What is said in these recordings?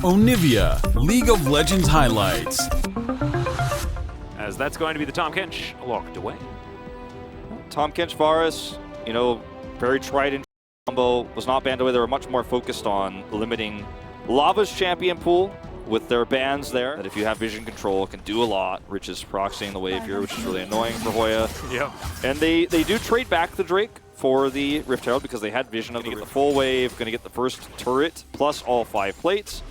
Onivia, League of Legends highlights. As that's going to be the Tahm Kench locked away. Tahm Kench Varus, you know, very tried and combo, was not banned away. They were much more focused on limiting Lava's champion pool with their bans there. That if you have vision control, it can do a lot. Rich is proxying the wave here, which is really annoying for Hoya. Yep. And they do trade back the Drake for the Rift Herald because they had vision of the full wave, going to get the first turret plus all 5 plates.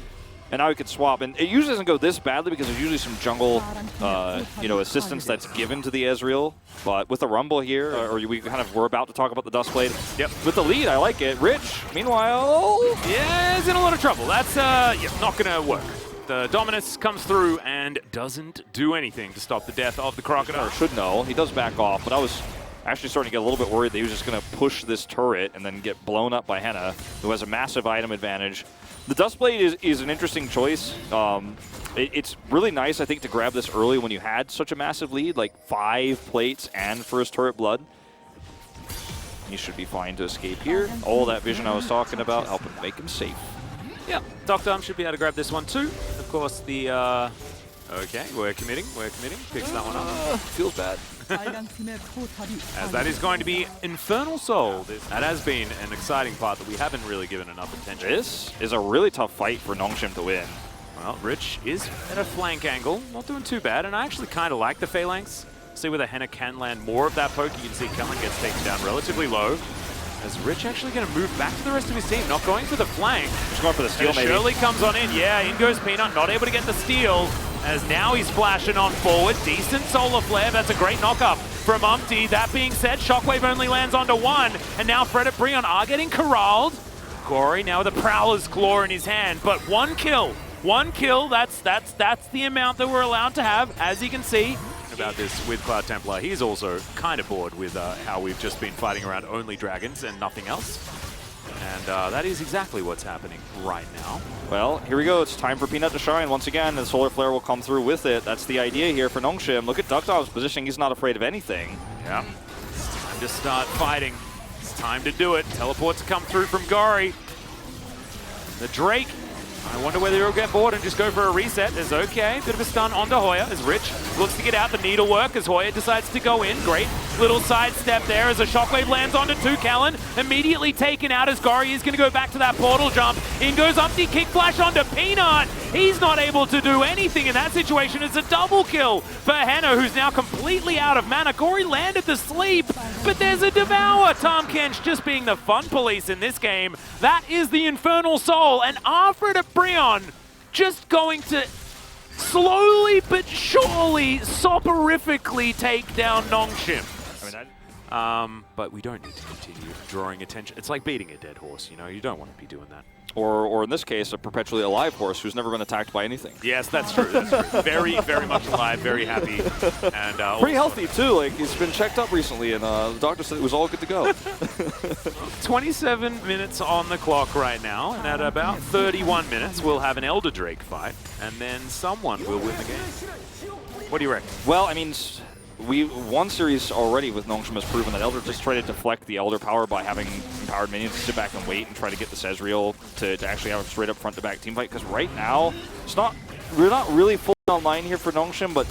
And now we could swap, and it usually doesn't go this badly because there's usually some jungle, assistance that's given to the Ezreal. But with the Rumble here, or we kind of were about to talk about the Dustblade. Yep. With the lead, I like it. Rich, meanwhile, yeah, is in a lot of trouble. That's not gonna work. The Dominus comes through and doesn't do anything to stop the death of the Crocodile. or should know, he does back off. But I was actually starting to get a little bit worried that he was just going to push this turret and then get blown up by Henna, who has a massive item advantage. The Dustblade is an interesting choice. It's really nice, I think, to grab this early when you had such a massive lead, like 5 plates and first turret blood. He should be fine to escape here. All that vision I was talking about, helping make him safe. Yeah, Dr. should be able to grab this one too. Of course, the okay, we're committing. Picks that one up. Feels bad. As that is going to be Infernal Soul. That has been an exciting part that we haven't really given enough attention. This is a really tough fight for Nongshim to win. Well, Rich is at a flank angle, not doing too bad, and I actually kind of like the phalanx. See whether Henna can land more of that poke. You can see Kellen gets taken down relatively low. Is Rich actually going to move back to the rest of his team? Not going for the flank. Just going for the steal, maybe. Shirley comes on in. Yeah, in goes Peanut, not able to get the steal. As now he's flashing on forward. Decent solar flare. That's a great knock-up from Umpty. That being said, Shockwave only lands onto 1. And now Fredit BRION are getting corralled. Gory now with a Prowler's Claw in his hand. But 1 kill. 1 kill. That's the amount that we're allowed to have, as you can see. About this with Cloud Templar. He's also kind of bored with how we've just been fighting around only dragons and nothing else. And that is exactly what's happening right now. Well, here we go. It's time for Peanut to shine once again, and Solar Flare will come through with it. That's the idea here for Nongshim. Look at Duckdog's positioning. He's not afraid of anything. Yeah. It's time to start fighting. It's time to do it. Teleports come through from Gory. The Drake. I wonder whether he'll get bored and just go for a reset. There's okay. Bit of a stun onto Hoya as Rich looks to get out. The needle work as Hoya decides to go in. Great little sidestep there as a Shockwave lands onto 2. Callan immediately taken out as Gory is going to go back to that portal jump. In goes Umpty, kick flash onto Peanut. He's not able to do anything in that situation. It's a double kill for Henna, who's now completely out of mana. Gory landed the sleep, but there's a Devour. Tahm Kench just being the fun police in this game. That is the Infernal Soul, and Fredit BRION just going to slowly but surely, soporifically take down Nongshim. But we don't need to continue drawing attention. It's like beating a dead horse, you know? You don't want to be doing that. Or in this case, a perpetually alive horse who's never been attacked by anything. Yes, that's true. That's true. Very, very much alive, very happy. And pretty healthy, too. Like, he's been checked up recently, and the doctor said it was all good to go. 27 minutes on the clock right now, and at about 31 minutes, we'll have an Elder Drake fight, and then someone will win the game. What do you reckon? Well, I mean, one series already with Nongshim has proven that Elder just tried to deflect the Elder power by having empowered minions sit back and wait and try to get this Ezreal to actually have a straight up front to back team fight. Because right now, we're not really full online here for Nongshim, but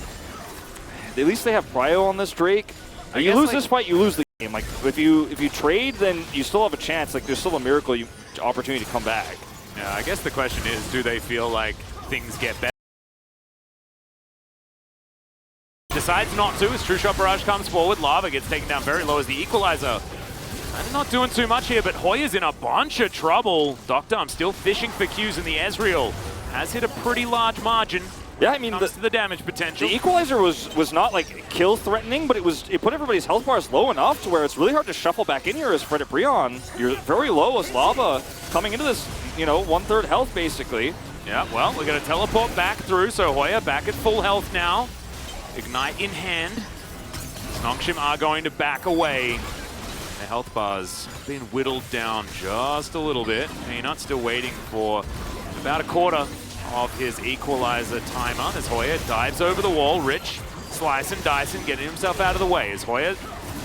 at least they have Prio on this Drake. If you lose this fight, you lose the game. Like if you trade, then you still have a chance. Like there's still a miracle opportunity to come back. Yeah, I guess the question is, do they feel like things get better? Decides not to as True Shot Barrage comes forward. Lava gets taken down very low as the equalizer. And not doing too much here, but Hoya's in a bunch of trouble. Dr. still fishing for Qs in the Ezreal. Has hit a pretty large margin. Yeah, I mean, the damage potential. The equalizer was not like kill threatening, but it put everybody's health bars low enough to where it's really hard to shuffle back in here as Fredit BRION. You're very low as Lava coming into this, 1/3 health basically. Yeah, well, we're going to teleport back through, so Hoya back at full health now. Ignite in hand. Nongshim are going to back away. The health bars been whittled down just a little bit. Peanut still waiting for about a quarter of his equalizer timer as Hoya dives over the wall. Rich slicing, dicing, getting himself out of the way as Hoya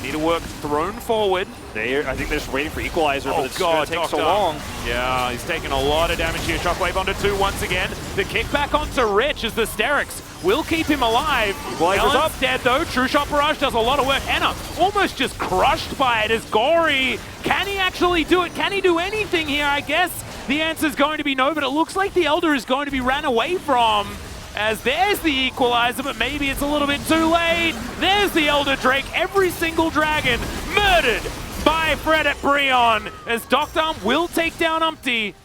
Need to work thrown forward. I think they're just waiting for Equalizer, but it's God, going to take so Doctor. long. Yeah, he's taking a lot of damage here. Shockwave onto 2 once again. The kickback onto Rich as the Sterix will keep him alive. Equalizer's Ellen's up. dead though. True Shot Barrage does a lot of work. Enna almost just crushed by it as Gory. Can he actually do it? Can he do anything here? I guess the answer is going to be no, but it looks like the Elder is going to be ran away from. As there's the Equalizer, but maybe it's a little bit too late. There's the Elder Drake. Every single dragon murdered by Fredit BRION as Doctorm will take down Umpty.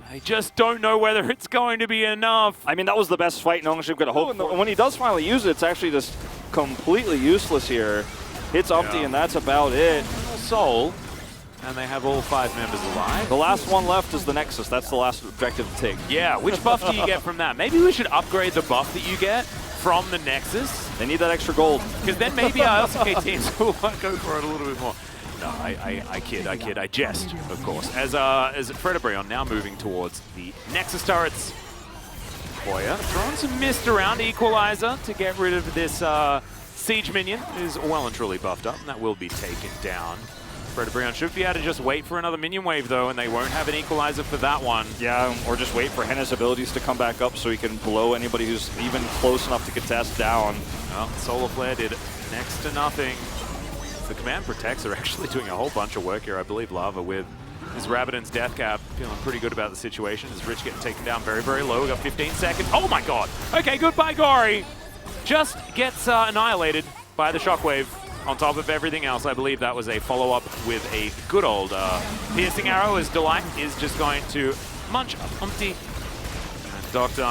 I just don't know whether it's going to be enough. I mean, that was the best fight Nongshim could have hoped for. When he does finally use it, it's actually just completely useless here. Hits Umpty, and that's about it. Soul, and they have all 5 members alive. The last one left is the Nexus. That's the last objective to take. Yeah, which buff do you get from that? Maybe we should upgrade the buff that you get from the Nexus. They need that extra gold. Because then maybe our LCK teams will go for it a little bit more. No, I kid, I jest, of course. As Fredit BRION now moving towards the Nexus turrets. Hoya throwing some mist around Equalizer to get rid of this Siege minion, who's well and truly buffed up, and that will be taken down. Fredit BRION should be able to just wait for another minion wave though, and they won't have an Equalizer for that one. Yeah, or just wait for Henna's abilities to come back up so he can blow anybody who's even close enough to contest down. Well, Solar Flare did next to nothing. The Command Protects are actually doing a whole bunch of work here. I believe Lava with his Rabbidan's Death Cap feeling pretty good about the situation as Rich getting taken down very, very low. We got 15 seconds. Oh my god! Okay, goodbye Gory. Just gets annihilated by the Shockwave. On top of everything else, I believe that was a follow-up with a good old Piercing Arrow as Delight is just going to munch Umpty. And Doctor,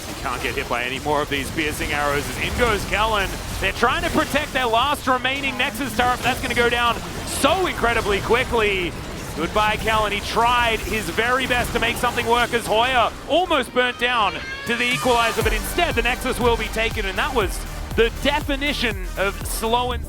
he can't get hit by any more of these Piercing Arrows as in goes Kellen. They're trying to protect their last remaining Nexus turret, but that's going to go down so incredibly quickly. Goodbye, Kellen. He tried his very best to make something work as Hoya almost burnt down to the Equalizer, but instead the Nexus will be taken, and that was the definition of slow and